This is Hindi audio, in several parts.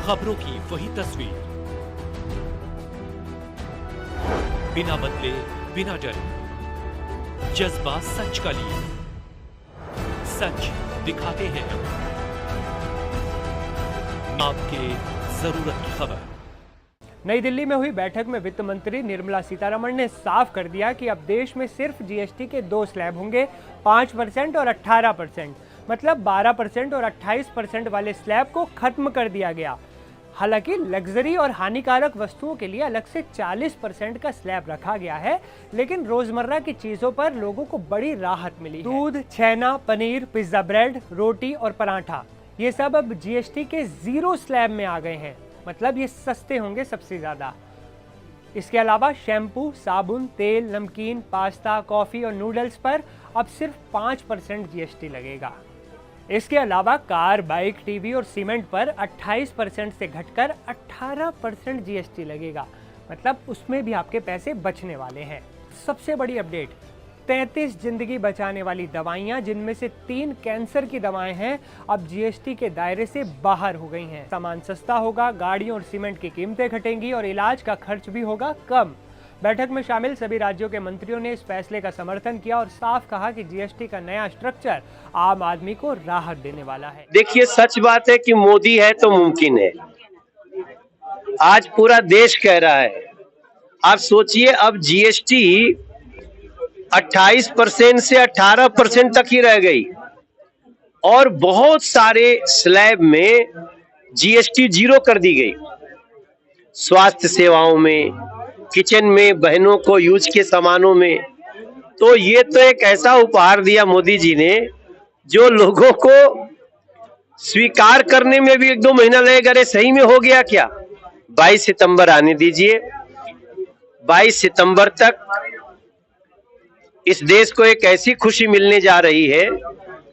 खबरों की वही तस्वीर, बिना बदले बिना डरे, जज्बा सच का लिए, सच दिखाते हैं आपके जरूरत की खबर। नई दिल्ली में हुई बैठक में वित्त मंत्री निर्मला सीतारमण ने साफ कर दिया कि अब देश में सिर्फ जीएसटी के 2 स्लैब होंगे, 5% और 18%। मतलब 12% और 28% वाले स्लैब को खत्म कर दिया गया। हालांकि लग्जरी और हानिकारक वस्तुओं के लिए अलग से 40% का स्लैब रखा गया है, लेकिन रोजमर्रा की चीजों पर लोगों को बड़ी राहत मिली है। दूध, छेना, पनीर, पिज्जा, ब्रेड, रोटी और पराठा, ये सब अब जीएसटी के 0 स्लैब में आ गए हैं। मतलब ये सस्ते होंगे सबसे ज्यादा। इसके अलावा शैम्पू, साबुन, तेल, नमकीन, पास्ता, कॉफी और नूडल्स पर अब सिर्फ 5% जीएसटी लगेगा। इसके अलावा कार, बाइक, टीवी और सीमेंट पर 28% से घटकर 18% जीएसटी लगेगा। मतलब उसमें भी आपके पैसे बचने वाले हैं। सबसे बड़ी अपडेट, 33 जिंदगी बचाने वाली दवाइयां, जिनमें से 3 कैंसर की दवाएं हैं, अब जीएसटी के दायरे से बाहर हो गई हैं। सामान सस्ता होगा, गाड़ियों और सीमेंट की कीमतें घटेंगी और इलाज का खर्च भी होगा कम। बैठक में शामिल सभी राज्यों के मंत्रियों ने इस फैसले का समर्थन किया और साफ कहा कि जीएसटी का नया स्ट्रक्चर आम आदमी को राहत देने वाला है। देखिए, सच बात है कि मोदी है तो मुमकिन है। आज पूरा देश कह रहा है। आप सोचिए, अब जीएसटी 28% से 18% तक ही रह गई और बहुत सारे स्लैब में जीएसटी 0 कर दी गई। स्वास्थ्य सेवाओं में, किचन में, बहनों को यूज के सामानों में। तो ये तो एक ऐसा उपहार दिया मोदी जी ने जो लोगों को स्वीकार करने में भी 1-2 महीना लगेगा। अरे सही में हो गया क्या? 22 सितंबर आने दीजिए। 22 सितंबर तक इस देश को एक ऐसी खुशी मिलने जा रही है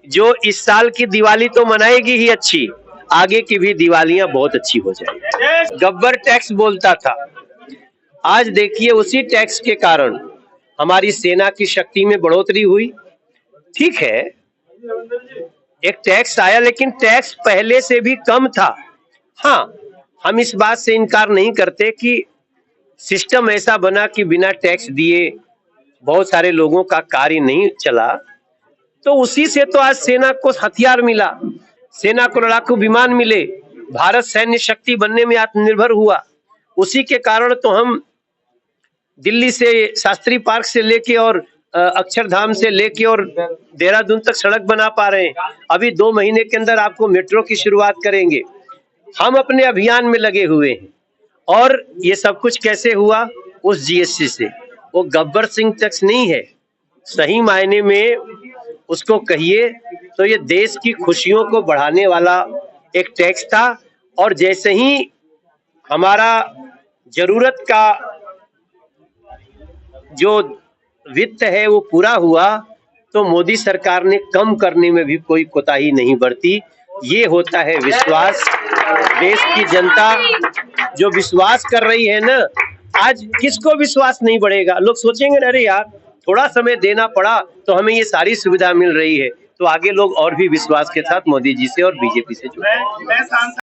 जो इस साल की दिवाली तो मनाएगी ही अच्छी, आगे की भी दिवालियां बहुत अच्छी हो जाएगी। गब्बर टैक्स बोलता था, आज देखिए उसी टैक्स के कारण हमारी सेना की शक्ति में बढ़ोतरी हुई। ठीक है, एक टैक्स आया, लेकिन टैक्स पहले से भी कम था। हाँ, हम इस बात से इनकार नहीं करते कि सिस्टम ऐसा बना कि बिना टैक्स दिए बहुत सारे लोगों का कार्य नहीं चला। तो उसी से तो आज सेना को हथियार मिला, सेना को लड़ाकू विमान मिले, भारत सैन्य शक्ति बनने में आत्मनिर्भर हुआ। उसी के कारण तो हम दिल्ली से शास्त्री पार्क से लेके और अक्षरधाम से लेके और देहरादून तक सड़क बना पा रहे हैं। अभी 2 महीने के अंदर आपको मेट्रो की शुरुआत करेंगे। हम अपने अभियान में लगे हुए हैं और ये सब कुछ कैसे हुआ? उस जीएसटी से। वो गब्बर सिंह टैक्स नहीं है, सही मायने में उसको कहिए तो ये देश की खुशियों को बढ़ाने वाला एक टैक्स था। और जैसे ही हमारा जरूरत का जो वित्त है वो पूरा हुआ तो मोदी सरकार ने कम करने में भी कोई कोताही नहीं बरती। ये होता है विश्वास। देश की जनता जो विश्वास कर रही है ना, आज किसको विश्वास नहीं बढ़ेगा? लोग सोचेंगे अरे यार थोड़ा समय देना पड़ा तो हमें ये सारी सुविधा मिल रही है, तो आगे लोग और भी विश्वास के साथ मोदी जी से और बीजेपी से जुड़े।